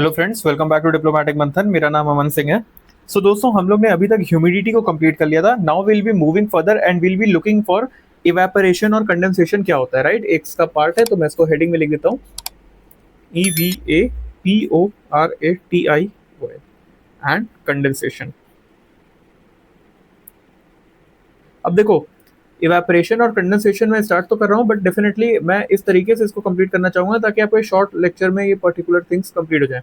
Hello friends, welcome back to Diplomatic Manthan. मेरा नाम अमन सिंह है। दोस्तों, हम लोग ने अभी तक ह्यूमिडिटी को कंप्लीट कर लिया था। Now will be moving further and will be looking for evaporation और कंडेंसेशन क्या होता है, राइट। एक इसका पार्ट है, तो मैं इसको हेडिंग में लिख देता हूँ, EVAPORATI एंड कंडेंसेशन। अब देखो, इवेपोरेशन और कंडेंसेशन में स्टार्ट तो कर रहा हूँ, बट डेफिनेटली मैं इस तरीके से इसको कंप्लीट करना चाहूंगा ताकि आपको शॉर्ट लेक्चर में ये पर्टिकुलर थिंग्स कंप्लीट हो जाए।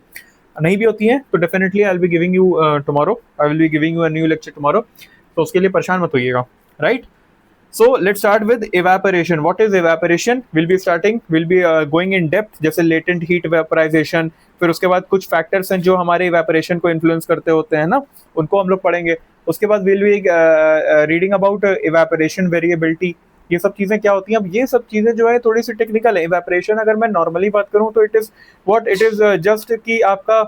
नहीं भी होती हैं तो definitely I will be giving you tomorrow, I will be giving you a new lecture tomorrow, तो उसके लिए परेशान मत होइएगा, right. So let's start with evaporation. What is evaporation? We'll be going in depth, जैसे latent heat vaporization। फिर उसके बाद कुछ फैक्टर्स हैं जो हमारे evaporation को इन्फ्लुएंस करते होते हैं ना, उनको हम लोग पढ़ेंगे। उसके बाद we'll be reading about evaporation variability। ये सब चीजें क्या होती हैं। अब ये सब चीजें जो है थोड़ी सी टेक्निकल है। इवेपोरेशन अगर मैं नॉर्मली बात करूं तो इट इज जस्ट कि आपका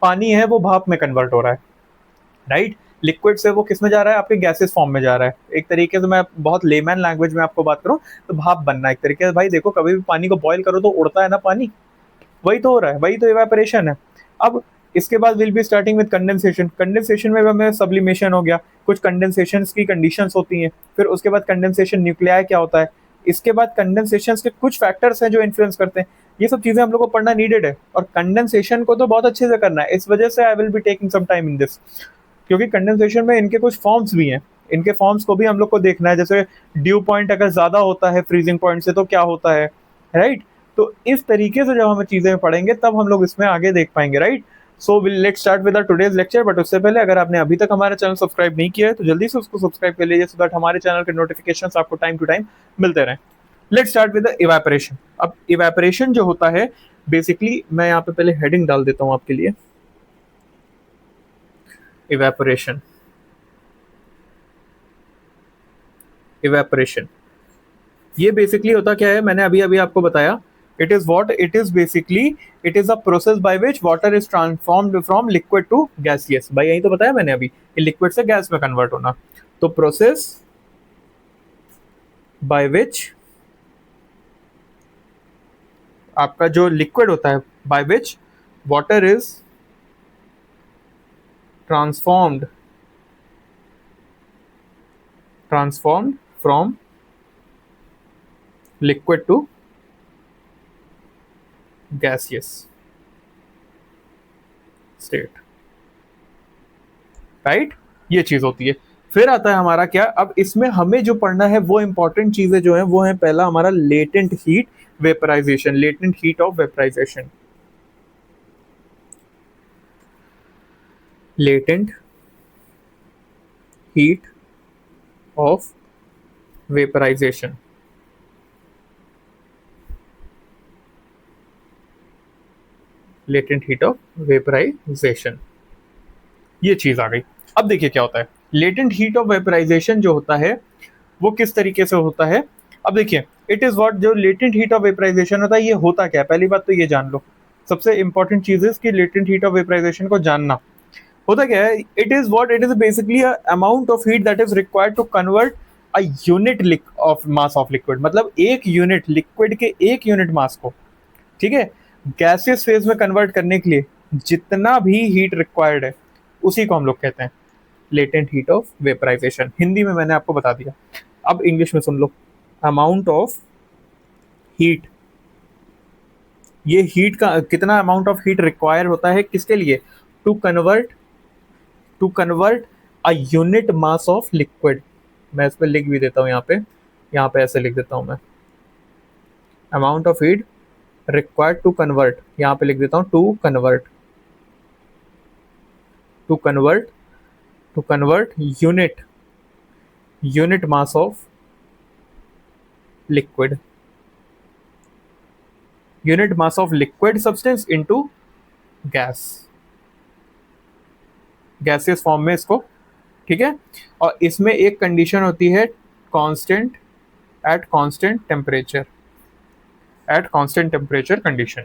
पानी है वो भाप में कन्वर्ट हो रहा है, राइट। लिक्विड से वो किस में जा रहा है, आपके गैसेस फॉर्म में जा रहा है। एक तरीके से मैं बहुत लेमैन लैंग्वेज में आपको बात करूं तो भाप बनना, एक तरीके से। भाई देखो, कभी भी पानी को बॉईल करो तो उड़ता है ना पानी, वही तो हो रहा है, वही तो इवेपोरेशन है। अब इसके बाद will be starting with condensation. Condensation में हमें सब्लिमेशन हो गया, कुछ कंडेंसेशन की कंडीशंस होती हैं। फिर उसके बाद कंडेंसेशन न्यूक्लियाई क्या होता है। इसके बाद कंडेंसेशन के कुछ फैक्टर्स हैं जो इन्फ्लुएंस करते हैं। ये सब चीजें हम लोग को पढ़ना नीडेड है, और कंडेंसेशन को तो बहुत अच्छे से करना है। इस वजह से I will be taking some time in this, क्योंकि कंडेंसेशन में इनके कुछ फॉर्म्स भी हैं। इनके फॉर्म्स को भी हम लोग को देखना है। जैसे ड्यू पॉइंट अगर ज्यादा होता है फ्रीजिंग पॉइंट से तो क्या होता है, राइट। तो इस तरीके से जब हम चीजें पढ़ेंगे तब हम लोग इसमें आगे देख पाएंगे, right. So will let start with today's lecture. But उससे पहले अगर आपने अभी तक हमारा चैनल सब्सक्राइब नहीं किया है तो जल्दी से उसको सब्सक्राइब कर लीजिए, सो दैट हमारे चैनल के नोटिफिकेशंस आपको टाइम टू टाइम मिलते रहें। Let start with evaporation. अब इवेपोरेशन जो होता है, बेसिकली मैं यहाँ पे पहले हेडिंग डाल देता हूँ आपके लिए, इवेपोरेशन। इवेपोरेशन ये बेसिकली होता क्या है, मैंने अभी अभी आपको बताया। It is what it is basically, it is a process by which water is transformed from liquid to gaseous. भाई यही तो बताया मैंने अभी, लिक्विड से गैस में कन्वर्ट होना। तो प्रोसेस बाय विच आपका जो लिक्विड होता है, by which water is transformed from liquid to gaseous state, right. ये चीज होती है। फिर आता है हमारा क्या, अब इसमें हमें जो पढ़ना है वो इंपॉर्टेंट चीजें जो है वो है, पहला हमारा latent heat vaporisation, latent heat of vaporisation, latent heat of vaporisation, latent heat of vaporisation. ये चीज आ गई। अब देखिए क्या होता है लेटेंट हीट ऑफ वेपराइजेशन जो होता है वो किस तरीके से होता है। अब देखिए, इट इज व्हाट, जो लेटेंट हीट ऑफ वेपराइजेशन होता है ये होता क्या है, पहली बात तो ये जान लो। सबसे इंपॉर्टेंट चीज है कि लेटेंट हीट ऑफ वेपराइजेशन को जानना। होता क्या है, it is what, it is basically amount of heat that is required to convert a unit of mass of liquid. मतलब एक यूनिट लिक्विड के एक यूनिट मास को, ठीक है, गैसियस फेज में कन्वर्ट करने के लिए जितना भी हीट रिक्वायर्ड है उसी को हम लोग कहते हैं latent heat of vaporisation. Hindi में मैंने आपको बता दिया, अब इंग्लिश में सुन लो। अमाउंट ऑफ हीट, ये हीट का कितना अमाउंट ऑफ हीट रिक्वायर होता है किसके लिए, to convert a unit mass of liquid. मैं इस पर लिख भी देता हूँ, यहाँ पे ऐसे लिख देता हूँ मैं, amount of heat required to convert, यहाँ पे लिख देता हूँ to convert unit mass of liquid, unit mass of liquid substance into gaseous form में इसको, ठीक है। और इसमें एक कंडीशन होती है constant temperature condition,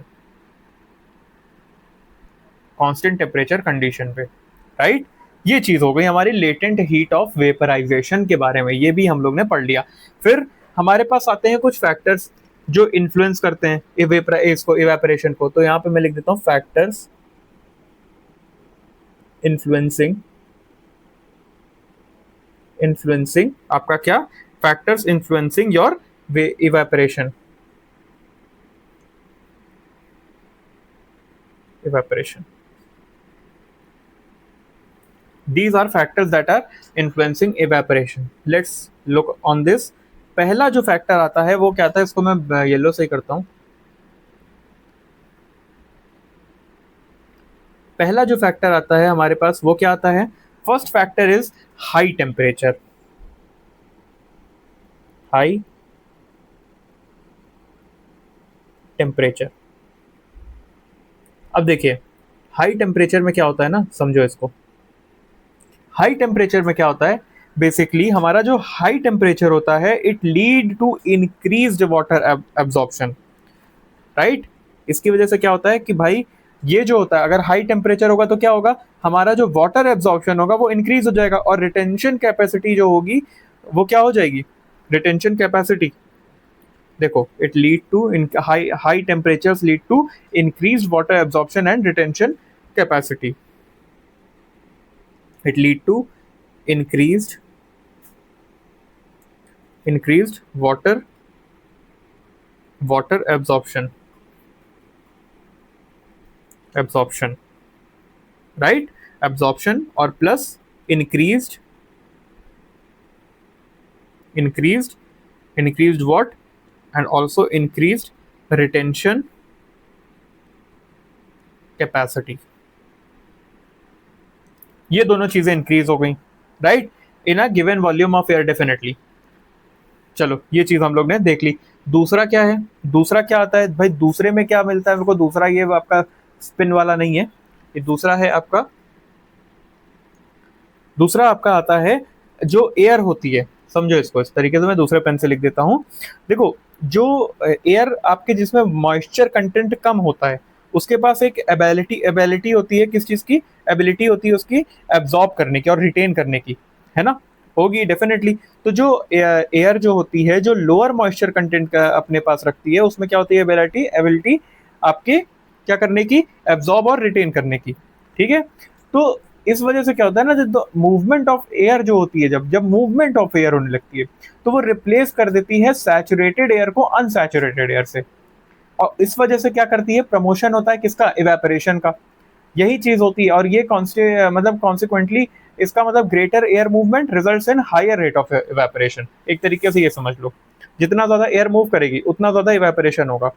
constant temperature condition पे, राइट। ये चीज हो गई हमारी लेटेंट हीट ऑफ वेपराइजेशन के बारे में, ये भी हम लोग ने पढ़ लिया। फिर हमारे पास आते हैं कुछ फैक्टर्स जो इन्फ्लुएंस करते हैं इसको इवेपोरेशन को। तो यहाँ पे मैं लिख देता हूँ फैक्टर्स इन्फ्लुएंसिंग, इन्फ्लुएंसिंग आपका क्या, factors influencing your evaporation, evaporation. These are factors that are influencing evaporation. Let's look on this. पहला जो फैक्टर आता है वो क्या आता है, इसको मैं येलो से ही करता हूं। पहला जो फैक्टर आता है हमारे पास वो क्या आता है, first factor is high temperature, high temperature. अब देखिए हाई टेम्परेचर में क्या होता है ना, समझो इसको। हाई टेम्परेचर में क्या होता है, बेसिकली हमारा जो हाई टेम्परेचर होता है it lead to increased water absorption, right. इसकी वजह से क्या होता है कि भाई ये जो होता है, अगर हाई टेम्परेचर होगा तो क्या होगा, हमारा जो वाटर एब्जॉर्प्शन होगा वो इंक्रीज हो जाएगा और रिटेंशन कैपेसिटी जो होगी वो क्या हो जाएगी, रिटेंशन कैपेसिटी। देखो it lead to high temperatures lead to increased water absorption and retention capacity. It lead to increased water absorption, right, absorption और plus increased what, and also increased retention capacity। ये दोनों चीजें increase हो गई, right, in a given volume of air definitely. चलो ये चीज हम लोग ने देख ली। दूसरा क्या है, दूसरा क्या आता है भाई, दूसरे में क्या मिलता है मेरे को, दूसरा ये आपका स्पिन वाला नहीं है, ये दूसरा है आपका, दूसरा आपका आता है जो एयर होती है। समझो इसको इस तरीके से, मैं दूसरे पेन से लिख देता हूं। देखो जो एयर आपके जिसमें मॉइस्चर कंटेंट कम होता है उसके पास एक एबिलिटी होती है, किस चीज की एबिलिटी होती है उसकी, एब्जॉर्ब करने की और रिटेन करने की, है ना, होगी डेफिनेटली। तो जो एयर जो होती है जो लोअर मॉइस्चर कंटेंट का अपने पास रखती है उसमें क्या होती है, एबिलिटी आपके क्या करने की, एब्जॉर्ब और रिटेन करने की, ठीक है। तो इस वजह से क्या होता है ना, जब मूवमेंट ऑफ एयर जो होती है, जब मूवमेंट ऑफ एयर होने लगती है तो वो रिप्लेस कर देती है सैचुरेटेड एयर को अनसैचुरेटेड एयर से, और इस वजह से क्या करती है, प्रमोशन होता है किसका, इवेपोरेशन का। यही चीज होती है, और ये मतलब कॉन्सिक्वेंटली इसका मतलब greater air movement results in higher rate of evaporation. एक तरीके से ये समझ लो, जितना ज्यादा एयर मूव करेगी उतना ज्यादा इवेपोरेशन होगा।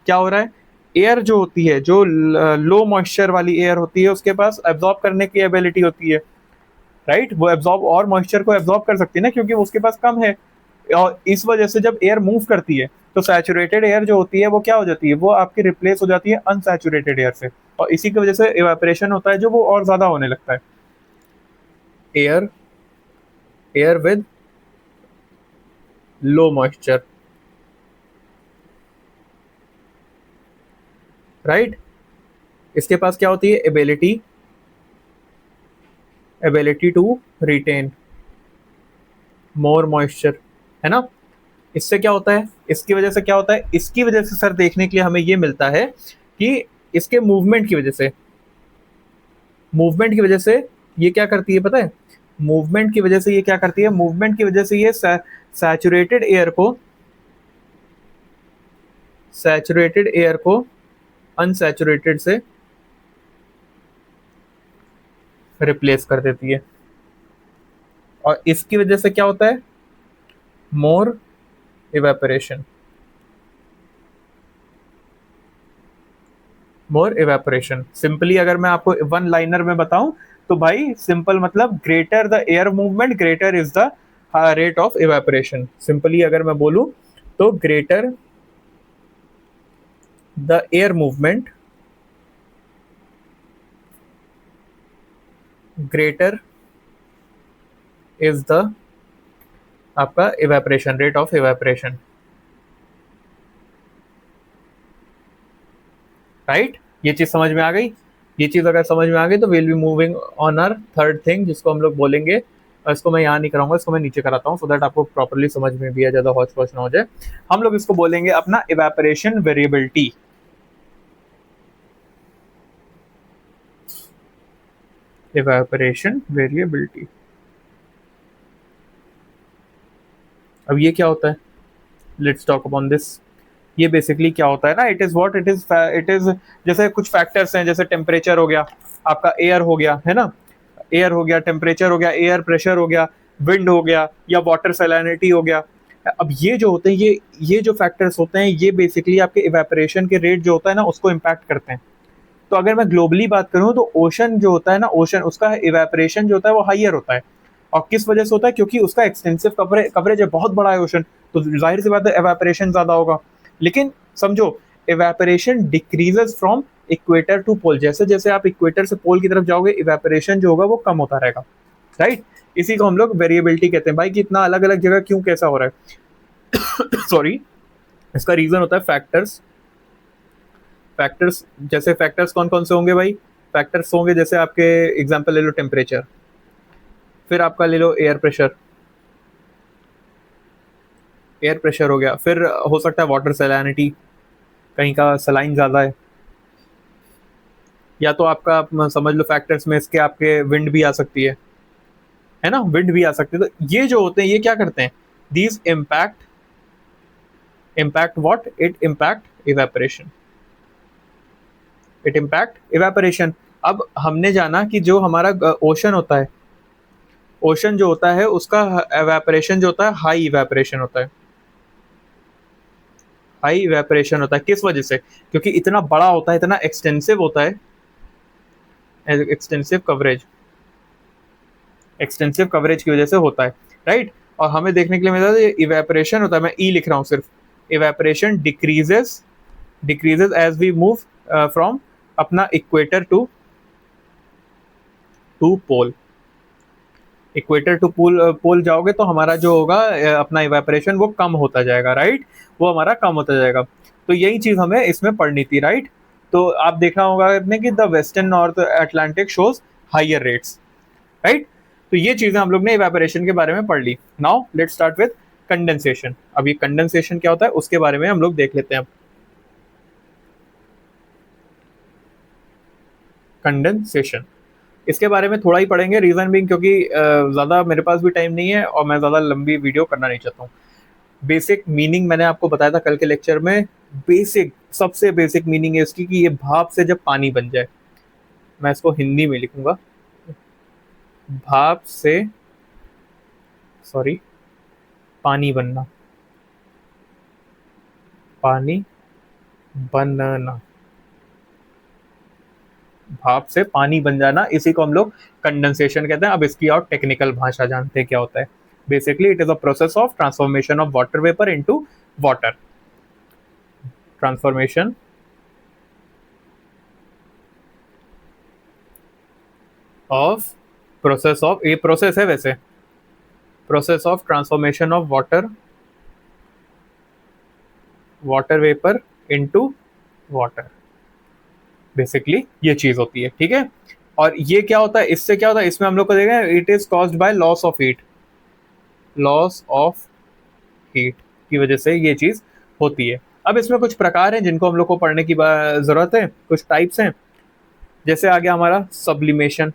क्या हो रहा है, एयर जो होती है, जो लो मॉइस्चर वाली एयर होती है उसके पास एब्जॉर्ब करने की एबिलिटी होती है, राइट, वो एब्जॉर्ब और मॉइस्चर को एब्जॉर्ब कर सकती है ना, क्योंकि उसके पास कम है। और इस वजह से जब एयर मूव करती है तो सैचुरेटेड एयर जो होती है वो क्या हो जाती है, वो आपकी रिप्लेस हो जाती है अनसैचुरेटेड एयर से, और इसी की वजह से इवेपोरेशन होता है जो वो और ज्यादा होने लगता है। Air with low moisture, right, इसके पास क्या होती है, ability to retain more moisture, है ना। इससे क्या होता है, इसकी वजह से क्या होता है, इसकी वजह से सर देखने के लिए हमें ये मिलता है कि इसके मूवमेंट की वजह से ये क्या करती है पता है, मूवमेंट की वजह से ये क्या करती है, मूवमेंट की वजह से ये सैचुरेटेड एयर को अनसैचुरेटेड से रिप्लेस कर देती है, और इसकी वजह से क्या होता है, मोर इवेपोरेशन, सिंपली अगर मैं आपको वन लाइनर में बताऊं तो भाई सिंपल मतलब greater the air movement greater is the rate of evaporation. Simply अगर मैं बोलूं तो greater the air movement greater is the आपका evaporation, rate of evaporation, right. ये चीज समझ में आ गई, ये चीज अगर समझ में आ गई तो will be moving on our third thing जिसको हम लोग बोलेंगे, और इसको मैं यहाँ नहीं कराऊंगा, इसको मैं नीचे कराता हूँ सो दैट आपको प्रॉपर्ली समझ में भी आ, ज्यादा हौच पौच ना हो जाए। हम लोग इसको बोलेंगे अपना इवेपोरेशन वेरिएबिलिटी, इवेपोरेशन वेरिएबिलिटी। अब ये क्या होता है, लेट्स टॉक अपॉन दिस। ये बेसिकली क्या होता है ना, it is what it is जैसे कुछ फैक्टर्स हैं, जैसे टेम्परेचर हो गया आपका, एयर हो गया है ना, एयर हो गया, टेम्परेचर हो गया, एयर प्रेशर हो गया, विंड हो गया, या वाटर सैलिनिटी हो गया। अब ये जो होते हैं, ये जो फैक्टर्स होते हैं, ये बेसिकली आपके इवेपोरेशन के रेट जो होता है ना, उसको इम्पैक्ट करते हैं। तो अगर मैं ग्लोबली बात करूं तो ओशन जो होता है ना, ओशन उसका इवेपोरेशन जो होता है वो हाइयर होता है। और किस वजह से होता है, क्योंकि उसका एक्सटेंसिव कवरेज है, बहुत बड़ा है ओशन, तो जाहिर सी बात है इवेपोरेशन ज्यादा होगा। लेकिन समझो, evaporation decreases from equator to pole, जैसे जैसे आप इक्वेटर से पोल की तरफ जाओगे इवेपोरेशन जो होगा वो कम होता रहेगा, राइट। इसी को हम लोग वेरिएबिलिटी कहते हैं। भाई कि इतना अलग अलग जगह क्यों कैसा हो रहा है सॉरी, इसका रीजन होता है फैक्टर्स। फैक्टर्स जैसे फैक्टर्स कौन कौन से होंगे भाई, फैक्टर्स होंगे जैसे आपके एग्जांपल ले लो टेम्परेचर, फिर आपका ले लो एयर प्रेशर, एयर प्रेशर हो गया, फिर हो सकता है वाटर सैलिनिटी, कहीं का सलाइन ज़्यादा या तो आपका समझ लो फैक्टर्स में इसके आपके विंड भी आ सकती है ना, विंड भी आ सकती है। तो ये जो होते हैं ये क्या करते हैं, these impact what, it impact evaporation, it impact evaporation. अब हमने जाना कि जो हमारा ओशन होता है, ओशन जो होता है उसका इवेपोरेशन जो होता है हाई इवेपोरेशन होता है, हाई इवेपोरेशन होता है। किस वजह से, क्योंकि इतना बड़ा होता है, इतना एक्सटेंसिव होता है, एक्सटेंसिव कवरेज, एक्सटेंसिव कवरेज की वजह से होता है, राइट। और हमें देखने के लिए मिलता है इवेपोरेशन होता है, मैं ई लिख रहा हूँ सिर्फ, evaporation decreases as we move from अपना equator to pole. Equator to pole जाओगे तो हमारा जो होगा अपना इवेपोरेशन वो कम होता जाएगा, राइट, वो हमारा कम होता जाएगा। तो यही चीज हमें इसमें पढ़नी थी, राइट। तो आप देखना होगा आपने कि the western north Atlantic shows higher rates, right. तो ये चीजें हम लोग ने इवेपोरेशन के बारे में पढ़ ली। Now let's start with condensation. अब ये कंडेंसेशन क्या होता है उसके बारे में हम लोग देख लेते हैं। अब कंडेंसेशन, इसके बारे में थोड़ा ही पढ़ेंगे, रीजन भी क्योंकि ज़्यादा मेरे पास भी टाइम नहीं है और मैं ज़्यादा लंबी वीडियो करना नहीं चाहता हूँ। बेसिक मीनिंग मैंने आपको बताया था कल के लेक्चर में, बेसिक सबसे बेसिक मीनिंग है इसकी कि ये भाप से जब पानी बन जाए, मैं इसको हिंदी में लिखूंगा, भाप से सॉरी पानी बनना, पानी बनना, भाप से पानी बन जाना, इसी को हम लोग कंडेंसेशन कहते हैं। अब इसकी और टेक्निकल भाषा जानते हैं क्या होता है। Basically it is a process of transformation of water vapour into water, transformation of, process of, ये प्रोसेस है वैसे, process of transformation of water vapour into water, basically ये चीज होती है, ठीक है। और ये क्या होता है, इससे क्या होता है, इसमें हम लोग को देखें, it is caused by loss of heat, loss of heat की वजह से ये चीज होती है। अब इसमें कुछ प्रकार हैं जिनको हम लोग को पढ़ने की जरूरत है, कुछ टाइप्स हैं। जैसे आ गया हमारा सब्लिमेशन,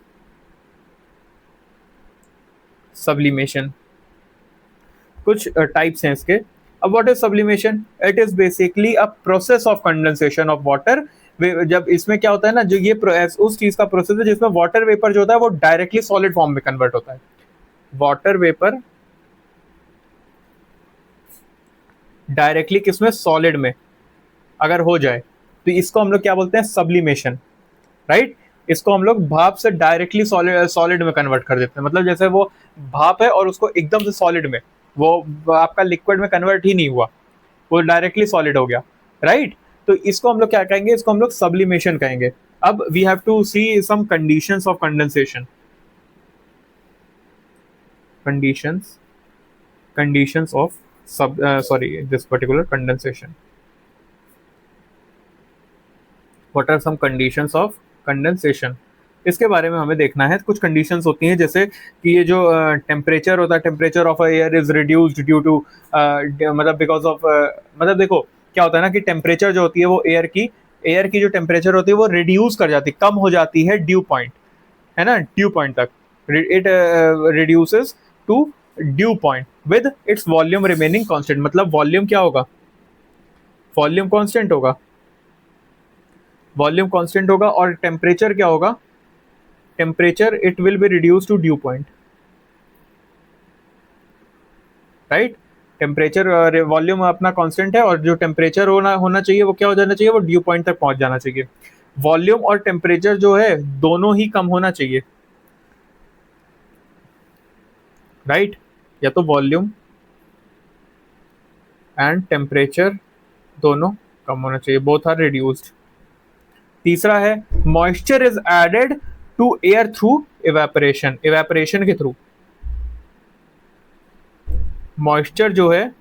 सब्लिमेशन कुछ टाइप्स हैं इसके। अब what is sublimation, it is basically a process of condensation of water. जब इसमें क्या होता है ना, जो ये उस चीज का प्रोसेस है जिसमें वाटर वेपर जो होता है वो डायरेक्टली सॉलिड फॉर्म में कन्वर्ट होता है, वाटर वेपर डायरेक्टली किसमें, सॉलिड में अगर हो जाए तो इसको हम लोग क्या बोलते हैं, सब्लिमेशन, राइट। इसको हम लोग भाप से डायरेक्टली सॉलिड में कन्वर्ट कर देते हैं, मतलब जैसे वो भाप है और उसको एकदम से सॉलिड में, वो आपका लिक्विड में कन्वर्ट ही नहीं हुआ, वो डायरेक्टली सॉलिड हो गया, राइट। तो इसको हम लोग क्या कहेंगे, इसको हम लोग सब्लिमेशन कहेंगे। अब we have to see some conditions of condensation, conditions of this particular condensation. What are some conditions of condensation, इसके बारे में हमें देखना है। कुछ कंडीशंस होती हैं जैसे कि ये जो टेम्परेचर होता है, temperature of air is reduced due to, मतलब बिकॉज ऑफ, मतलब देखो क्या होता है ना कि टेम्परेचर जो होती है वो एयर की जो टेम्परेचर होती है वो रिड्यूस कर जाती है, कम हो जाती है ड्यू पॉइंट, है ना, ड्यू पॉइंट तक, it reduces to dew point with its volume remaining constant. मतलब वॉल्यूम क्या होगा, वॉल्यूम कांस्टेंट होगा, वॉल्यूम कांस्टेंट होगा, और टेम्परेचर क्या होगा, temperature it will be reduce to dew point, right. Temperature volume अपना कांस्टेंट है, और जो टेम्परेचर होना होना चाहिए वो क्या हो जाना चाहिए, वो ड्यू पॉइंट तक पहुंच जाना चाहिए। वॉल्यूम और टेम्परेचर जो है दोनों ही कम होना चाहिए, राइट। या तो वॉल्यूम एंड टेम्परेचर दोनों कम होना चाहिए, बोथ आर रिड्यूस्ड। तीसरा है moisture is added to air through evaporation, evaporation के थ्रू मॉइस्चर जो है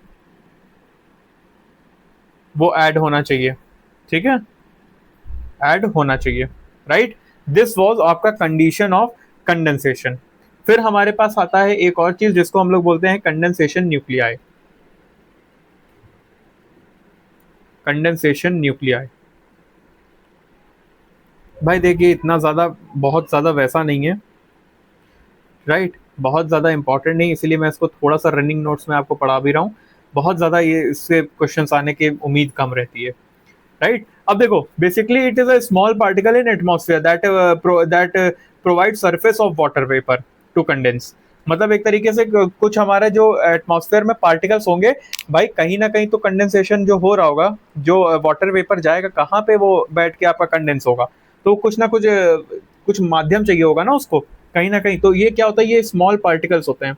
वो ऐड होना चाहिए, ठीक है, ऐड होना चाहिए, राइट। दिस वाज आपका कंडीशन ऑफ कंडेंसेशन। फिर हमारे पास आता है एक और चीज जिसको हम लोग बोलते हैं कंडेंसेशन न्यूक्लियाई, कंडेंसेशन न्यूक्लियाई। भाई देखिए इतना ज्यादा, बहुत ज्यादा वैसा नहीं है, राइट, बहुत ज़्यादा इंपॉर्टेंट नहीं, इसीलिए मैं इसको थोड़ा सा रनिंग नोट्स में आपको पढ़ा भी रहा हूँ। बहुत ज़्यादा ये इससे क्वेश्चंस आने की उम्मीद कम रहती है, राइट। अब देखो basically it is a small particle in atmosphere that provide surface of water vapour to condense. मतलब एक तरीके से कुछ हमारे जो एटमॉस्फेयर में पार्टिकल्स होंगे, भाई कहीं ना कहीं तो कंडेंसेशन जो हो रहा होगा, जो वाटर वेपर जाएगा कहाँ पे, वो बैठ के आपका कंडेंस होगा, तो कुछ ना कुछ कुछ माध्यम चाहिए होगा ना उसको, कहीं ना कहीं। तो ये क्या होता है, ये स्मॉल पार्टिकल्स होते हैं,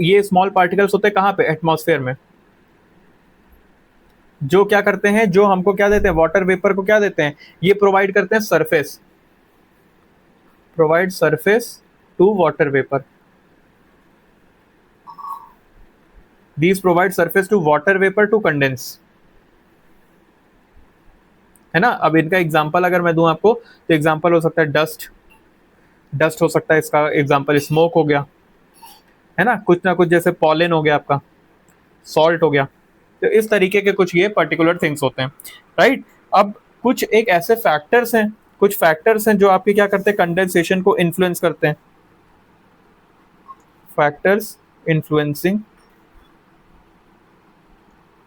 ये स्मॉल पार्टिकल्स होते हैं कहाँ पे, एटमॉस्फेयर में, जो क्या करते हैं, जो हमको क्या देते हैं, वाटर वेपर को क्या देते हैं, ये प्रोवाइड करते हैं surface, provide surface to water vapour, these provide surface to water vapour to condense, है ना। अब इनका एग्जांपल अगर मैं दूं आपको, तो एग्जांपल हो सकता है डस्ट, डस्ट हो सकता है इसका एग्जांपल, स्मोक हो गया, है ना, कुछ ना कुछ जैसे पॉलन हो गया आपका, सॉल्ट हो गया। तो इस तरीके के कुछ ये पर्टिकुलर थिंग्स होते हैं, राइट। अब कुछ एक ऐसे फैक्टर्स हैं, कुछ फैक्टर्स हैं जो आपके क्या करते हैं, कंडेंसेशन को इन्फ्लुएंस करते हैं, factors influencing,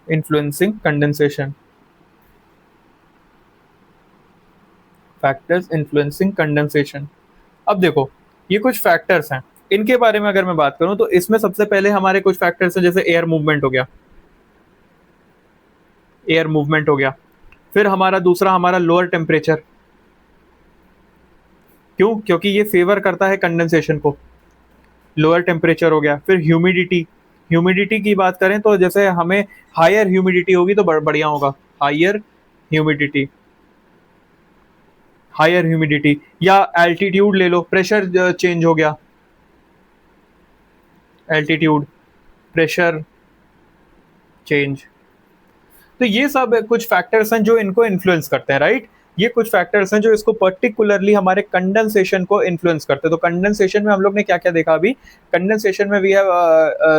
influencing condensation, factors influencing condensation. अब देखो ये कुछ फैक्टर्स हैं, इनके बारे में अगर मैं बात करूं तो इसमें सबसे पहले हमारे कुछ फैक्टर्स हैं, जैसे एयर मूवमेंट हो गया, एयर मूवमेंट हो गया। फिर हमारा दूसरा हमारा लोअर टेम्परेचर, क्यों, क्योंकि ये फेवर करता है कंडेंसेशन को, लोअर टेम्परेचर हो गया। फिर ह्यूमिडिटी, ह्यूमिडिटी की बात करें तो जैसे हमें हायर ह्यूमिडिटी होगी तो बढ़िया होगा, हायर ह्यूमिडिटी, हायर ह्यूमिडिटी। या एल्टीट्यूड ले लो, प्रेशर चेंज हो गया, एल्टीट्यूड, प्रेशर चेंज। तो ये सब कुछ फैक्टर्स हैं जो इनको इन्फ्लुएंस करते हैं, राइट। ये कुछ फैक्टर्स हैं जो इसको पर्टिकुलरली हमारे कंडेंसेशन को इन्फ्लुएंस करते हैं। तो कंडेंसेशन में हम लोग ने क्या क्या देखा अभी, कंडेंसेशन में वी हैव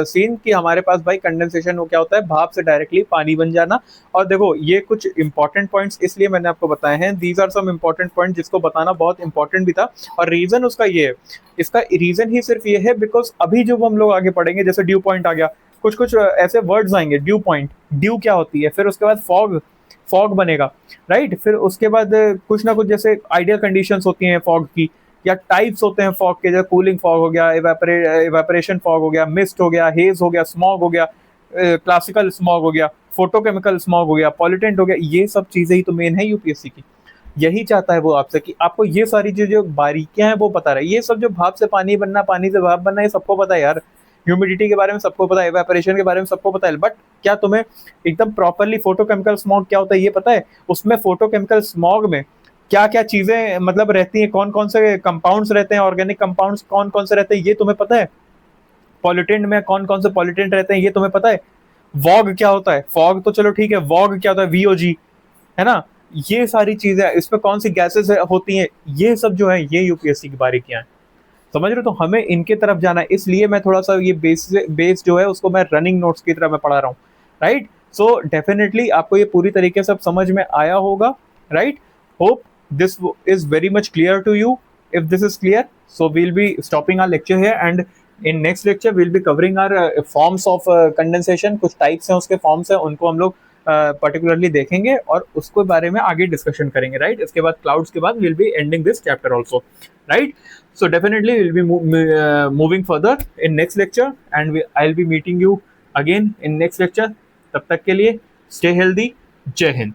सीन कि हमारे पास भाई कंडेंसेशन वो क्या होता है, भाप से डायरेक्टली पानी बन जाना। और देखो ये कुछ इंपॉर्टेंट पॉइंट्स इसलिए मैंने आपको बताए हैं, these are some important point जिसको बताना बहुत इंपॉर्टेंट भी था। और रीजन उसका ये है, इसका रीजन ही सिर्फ ये है बिकॉज अभी जो हम लोग आगे पढ़ेंगे, जैसे ड्यू पॉइंट आ गया, कुछ कुछ ऐसे वर्ड्स आएंगे, ड्यू पॉइंट, ड्यू क्या होती है, फिर उसके बाद फॉग, फॉग बनेगा, राइट। फिर उसके बाद कुछ ना कुछ जैसे आइडियल कंडीशंस होती हैं फॉग की, या टाइप्स होते हैं फॉग के, जैसे कूलिंग फॉग हो गया, इवेपोरेशन फॉग हो गया, मिस्ट हो गया, हेज हो गया, स्मॉग हो गया, क्लासिकल स्मॉग हो गया, फोटोकेमिकल स्मॉग हो गया, पॉल्यूटेंट हो गया। ये सब चीजें ही तो मेन है यूपीएससी की, यही चाहता है वो आपसे कि आपको ये सारी जो बारीकियां हैं वो पता रहे। ये सब जो भाप से पानी बनना, पानी से भाप बनना, ये सबको पता है यार, ह्यूमिडिटी के बारे में सबको पता है, इवेपोरेशन के बारे में सबको पता है, बट क्या तुम्हें एकदम प्रॉपरली फोटोकेमिकल स्मॉग क्या होता है ये पता है, उसमें फोटोकेमिकल स्मॉग में क्या क्या चीजें मतलब रहती हैं, कौन कौन से कंपाउंड्स रहते हैं, ऑर्गेनिक कंपाउंड्स कौन कौन से रहते हैं ये तुम्हें पता है, पॉल्यूटेंट में कौन कौन से पॉल्यूटेंट रहते हैं ये तुम्हें पता है, वॉग क्या होता है, फॉग तो चलो ठीक है, वॉग क्या होता है, वीओजी, है ना। ये सारी चीजें, इसमें कौन सी गैसेस होती हैं, ये सब जो है ये यूपीएससी की बारीकियां हैं, समझ रहे हो। तो हमें इनके तरफ जाना है, इसलिए मैं थोड़ा सा ये बेस जो है उसको मैं रनिंग नोट्स की तरह मैं पढ़ा रहा हूँ, राइट। सो डेफिनेटली आपको ये पूरी तरीके से अब समझ में आया होगा, right. Hope this is very much clear to you. If this is clear, so we'll be stopping our lecture here, and in next lecture we'll be covering our forms of condensation. कुछ types हैं उसके forms हैं, उनको हम लोग particularly देखेंगे और उसके बारे में आगे discussion करेंगे, right? इसके बाद clouds के बाद we'll be ending this chapter also, right? So definitely we'll be moving further in next lecture, and I'll be meeting you again in next lecture. तब तक के लिए stay healthy. जय हिंद.